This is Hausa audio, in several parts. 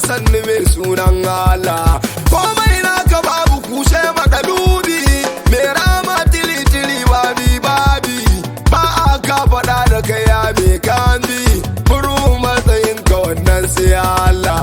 sannu mai sunan Allah komai naka babu kushe madalubi mai rama tili babi babi ba aka faɗa da kai ya mai kambi furu matsayin ka wannan sai Allah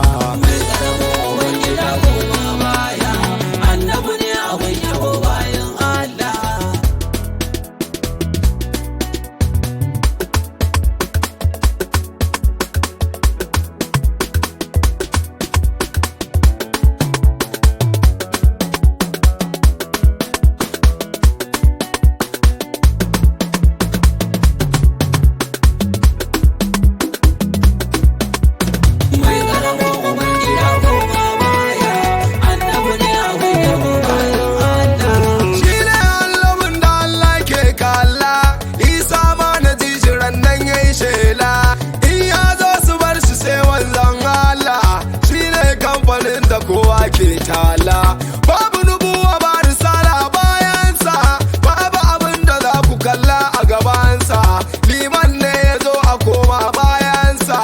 da kowa ke tala babu nubuwa ba risala bayansa babu abin da za ku kalla a gabansa liman ne ya zo a koma bayansa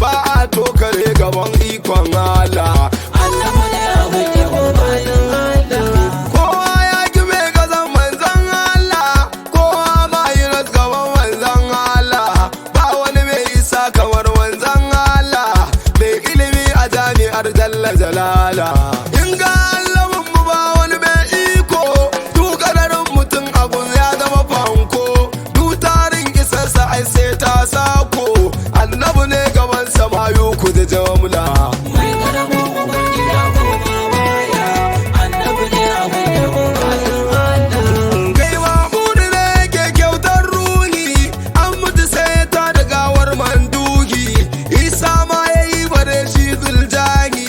ba a tokare gaban ikon Allah kowa ya kibe gazan manzan Allah kowa ma yi gaban manzan Allah ba wani mai isa kamar manzan Allah mai ilimi a jami'ar jalala in ga Allahun mu ba wani mai iko dukadarin mutum abun ya zama fanko dutarin isarsa ai sai ta sako annabu ne gaban samayu ku da jamla kai mamudu ne ke kyautar ruhi an mutu sai ta da gawar manduhi isa ma yayi bare shi zuljani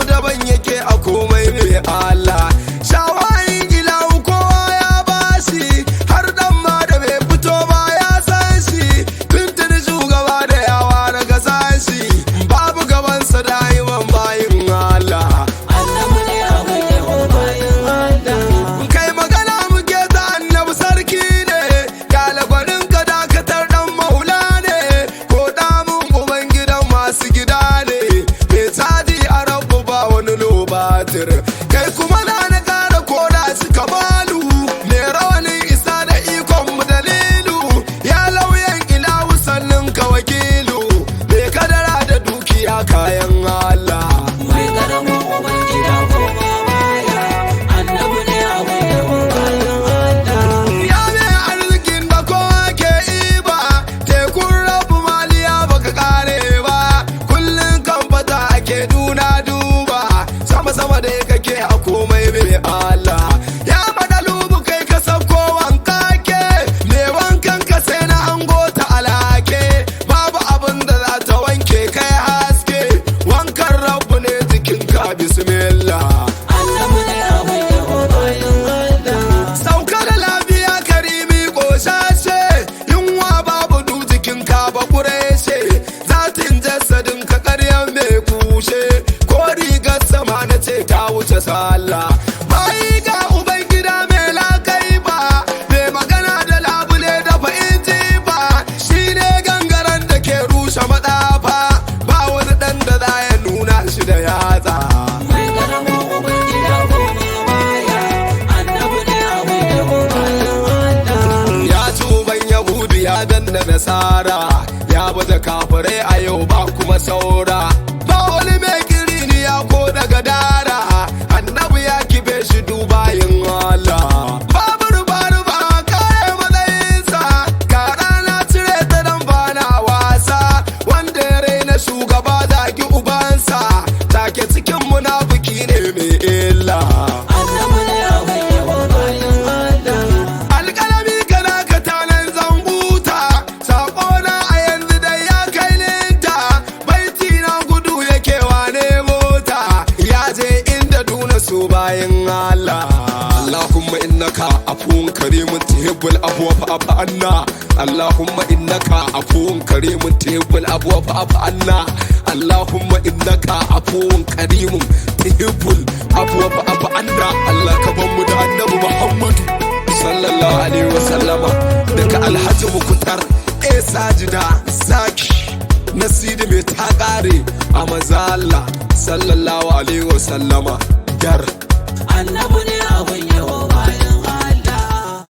daban yake a komai mai Allah shawayin ilahu kowa ya bashi har dan ma da bai fito ba ya san shi tuntun shugaba da yawa daga sashi babu gabansa da iman bayin Allah kai magana muke ta annabi sarki ne galagwarin ka dakatar dan maula ne ko damun ubangidan masu gida ne mai tadi a rabu wani lobatir kai kuma na kara koda su kamalu mai rawanin isa da ikon mu dalilu ya lauyan ilahu sannin ka wakilu mai kadara da dukiya kayan Allah mai karamin ubangida ko baya annabi ne abin yabo bayan Allah ya mai arzikin da kowa ke iba tekun rabu maliya baka kare ba kullum kan fata ake duna sama da kake a komai mai Allah ya madalubu kai ka sauko wanka ke me wankan ka sai na ango ta alake babu abin da za ta wanke kai haske wankan rabu ne jikin ka bismillah annabi ne abin yabo bayan Allah sauka da lafiya karimi koshashe yunwa babu du jikin ka ba kureshe zatin jasadin ka ƙaryan mai kushe ko rigar sama na ce ta wuce sallah bai ga ubangida mai lakai ba mai magana da labule da fa'inci ba shine gangaren da ke rushe madafa ba wani dan da za ya nuna shi da yatsa mai karamin ubangida ko baya annabi ne abin yabo bayan Allah ya ci uban yahudu ya danna nasara ya baje kafirai a yau ba kuma saura ba wani mai kiriniya ko daga dara annabi ya kife shi dubayin Allah babu ruba kare matsayinsa ka rana cire ta dan bana wasa wanda ya raina shugaba zagi ubansa take cikin munafiki ne mai illa annabi ne abin yabo bayan Allah alƙalami kana ka tanan zambuta sako na a yanzu da ya kai linta baiti na gudu yake wane mota ya je inda duna su bayan Allah Allahumma innaka afuwun karimun tuhibbul afwa fa'fu anna Allahumma innaka afuwun karimun tuhibbul afwa fa'fu anna Allahumma innaka afuwun karimun tuhibbul afwa fa'fu anna Allah ka ban mu da annabi Muhammadu sallallahu alaihi wasallama daga Alhaji Mukutar Sajida Zaki Nasidi mai ta kare a manzo Allah sallallahu alaihi wasallama. Gar annabi ne abin yau